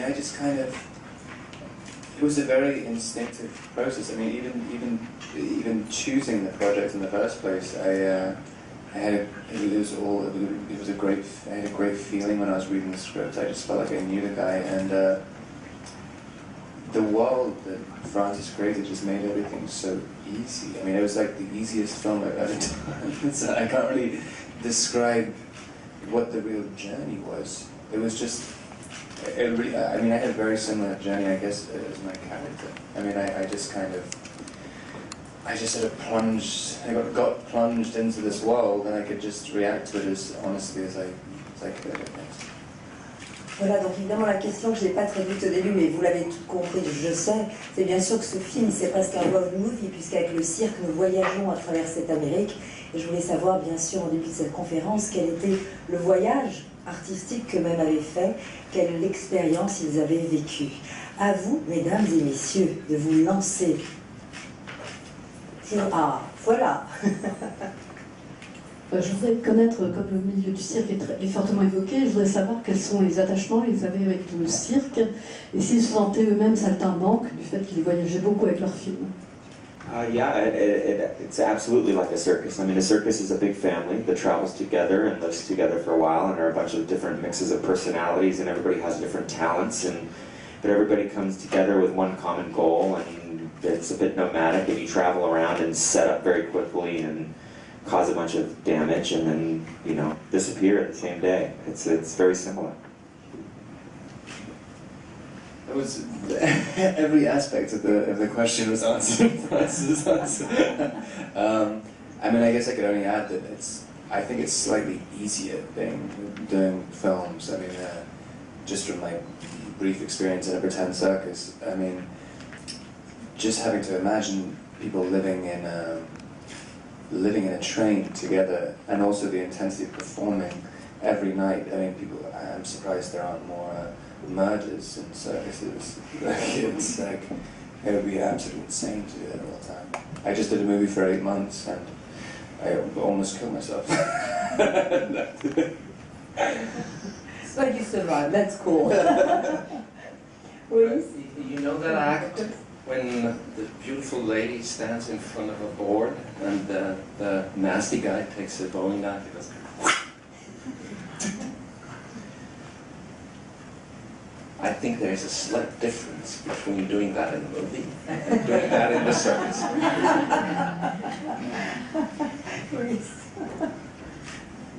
I just kind of, it was a very instinctive process. I mean, even choosing the project in the first place, I had a great feeling when I was reading the script. I just felt like I knew the guy, and the world that Francis created just made everything so easy. I mean, it was like the easiest film I've ever done. So I can't really describe what the real journey was. It was just, I had a very similar journey, I guess, as my character. I mean, I just sort of got plunged into this world, and I could just react to it as honestly as I could, I guess. Voilà, donc évidemment la question que je n'ai pas traduite au début, mais vous l'avez tout compris, je sais, c'est bien sûr que ce film, c'est presque un road movie, puisqu'avec le cirque, nous voyageons à travers cette Amérique. Et je voulais savoir, bien sûr, en début de cette conférence, quel était le voyage artistique qu'eux-mêmes avaient fait, quelle expérience ils avaient vécue. À vous, mesdames et messieurs, de vous lancer. Ah, voilà. Je voudrais connaître, comme le milieu du cirque est fortement évoqué, je voudrais savoir quels sont les attachements qu'ils avaient avec le cirque, et s'ils se sentaient eux-mêmes saltimbanques du fait qu'ils voyageaient beaucoup avec leurs films. It's absolutely like a circus. I mean, a circus is a big family that travels together and lives together for a while, and there are a bunch of different mixes of personalities, and everybody has different talents, but everybody comes together with one common goal, and it's a bit nomadic, and you travel around and set up very quickly and cause a bunch of damage, and then, disappear at the same day. It's very similar. It was every aspect of the question was answered. Francis' answer. I mean, I guess I could only add that I think it's slightly easier doing films. I mean, just from my brief experience in a pretend circus. I mean, just having to imagine people living in a train together, and also the intensity of performing every night. I mean, I'm surprised there aren't more murders in circuses. It's like, it would be absolutely insane to do that all the time. I just did a movie for 8 months, and I almost killed myself. But you survived, that's cool. Oui. You know that act when the beautiful lady stands in front of a board and the nasty guy takes a Bowie knife and goes, I think there's a slight difference between doing that in a movie and doing that in the circus.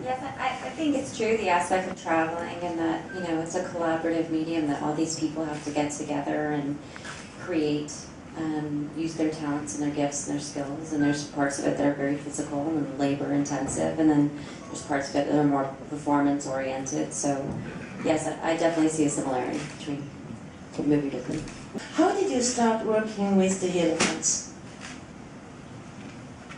Yes, I think it's true, the aspect of traveling, and that, it's a collaborative medium, that all these people have to get together and create, use their talents and their gifts and their skills, and there's parts of it that are very physical and labor intensive, and then there's parts of it that are more performance oriented. So yes, I definitely see a similarity between the movie to film. How did you start working with the elephants?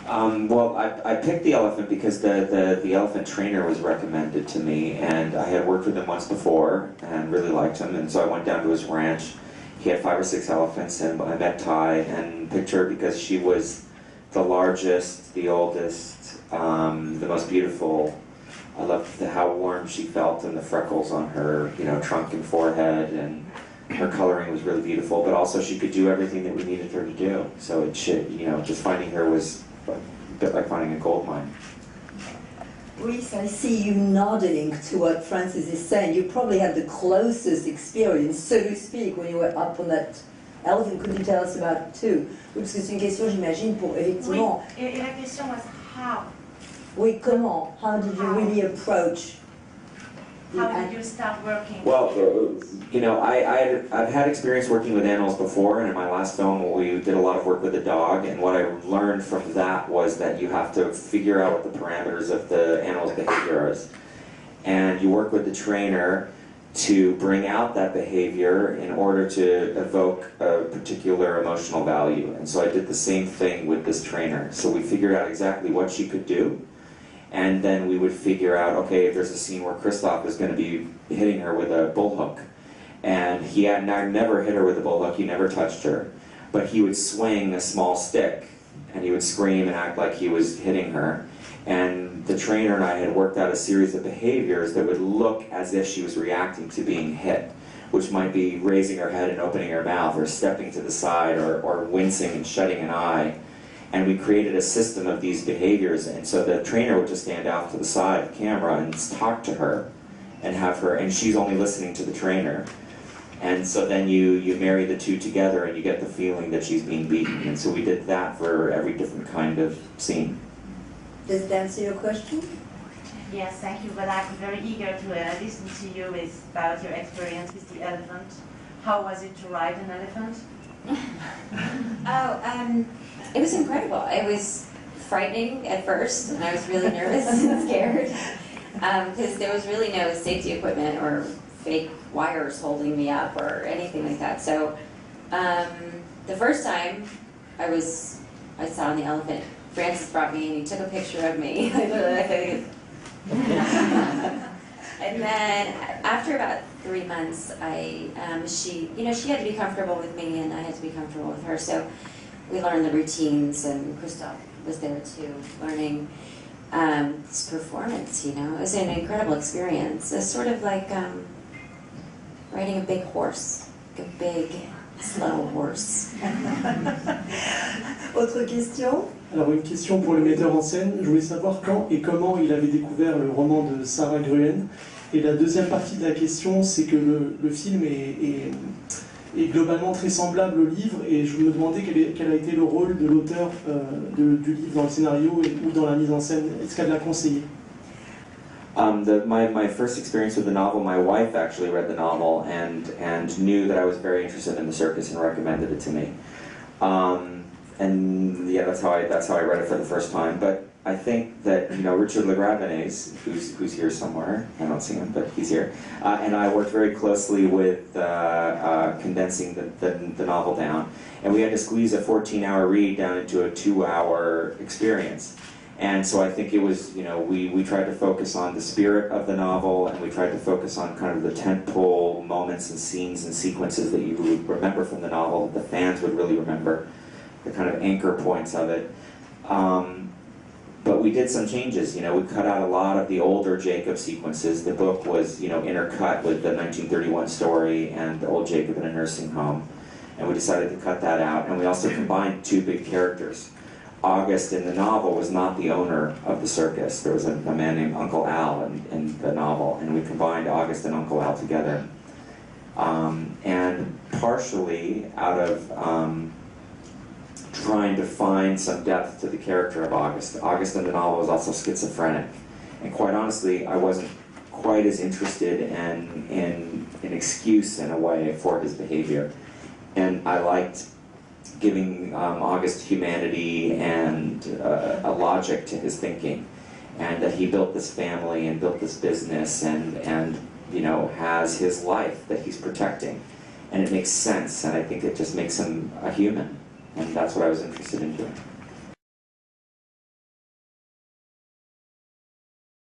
Well, I picked the elephant because the elephant trainer was recommended to me, and I had worked with him once before and really liked him, and so I went down to his ranch. He had 5 or 6 elephants, and I met Ty and picked her because she was the largest, the oldest, the most beautiful. I loved how warm she felt and the freckles on her, trunk and forehead, and her coloring was really beautiful. But also, she could do everything that we needed her to do. So just finding her was a bit like finding a gold mine. Reese, I see you nodding to what Francis is saying. You probably had the closest experience, so to speak, when you were up on that elephant. Could you tell us about it too? Oui, parce que c'est une question, j'imagine, pour effectivement. Oui, et la question was how? Oui, comment? How did you really approach? How did you start working? Well, I've had experience working with animals before, and in my last film we did a lot of work with a dog, and what I learned from that was that you have to figure out what the parameters of the animal's behavior is. And you work with the trainer to bring out that behavior in order to evoke a particular emotional value. And so I did the same thing with this trainer. So we figured out exactly what she could do, and then we would figure out, okay, if there's a scene where Christoph is going to be hitting her with a bullhook, and he had never hit her with a bullhook, he never touched her, but he would swing a small stick, and he would scream and act like he was hitting her. And the trainer and I had worked out a series of behaviors that would look as if she was reacting to being hit. which might be raising her head and opening her mouth, or stepping to the side, or wincing and shutting an eye. And we created a system of these behaviors, and so the trainer would just stand off to the side of the camera and talk to her, and have her, and she's only listening to the trainer. And so then you marry the two together and you get the feeling that she's being beaten. And so we did that for every different kind of scene. Does that answer your question? Yes, thank you. But I'm very eager to listen to you about your experience with the elephant. How was it to ride an elephant? It was incredible. It was frightening at first, and I was really nervous and scared because there was really no safety equipment or fake wires holding me up or anything like that. So the first time I sat on the elephant, Francis brought me and he took a picture of me. And then after about 3 months, she had to be comfortable with me and I had to be comfortable with her. So we learned the routines, and Christophe was there too, learning this performance. It was an incredible experience. It's sort of like riding a big horse, like a big, slow horse. Autre question? Alors une question pour le metteur en scène. Je voulais savoir quand et comment il avait découvert le roman de Sarah Gruen. Et la deuxième partie de la question, c'est que le film est globalement très semblable au livre, et je me demandais quel a été le rôle de l'auteur du livre dans le scénario ou dans la mise en scène. Est-ce qu'elle l'a conseillé? My first experience with the novel, my wife actually read the novel and knew that I was very interested in the circus and recommended it to me. And yeah, that's how I read it for the first time. But I think that Richard LaGravenese, who's here somewhere, I don't see him, but he's here, and I worked very closely with condensing the novel down, and we had to squeeze a 14-hour read down into a 2-hour experience. And so I think it was, we tried to focus on the spirit of the novel, and we tried to focus on kind of the tentpole moments and scenes and sequences that you would remember from the novel, that the fans would really remember, the kind of anchor points of it. But we did some changes. We cut out a lot of the older Jacob sequences. The book was, intercut with the 1931 story and the old Jacob in a nursing home. And we decided to cut that out. And we also combined two big characters. August in the novel was not the owner of the circus. There was a man named Uncle Al in the novel, and we combined August and Uncle Al together. And partially out of trying to find some depth to the character of August. August in the novel was also schizophrenic. And quite honestly, I wasn't quite as interested in an excuse, in a way, for his behavior. And I liked giving August humanity and a logic to his thinking, and that he built this family and built this business and has his life that he's protecting, and it makes sense, and I think it just makes him a human, and that's what I was interested in doing.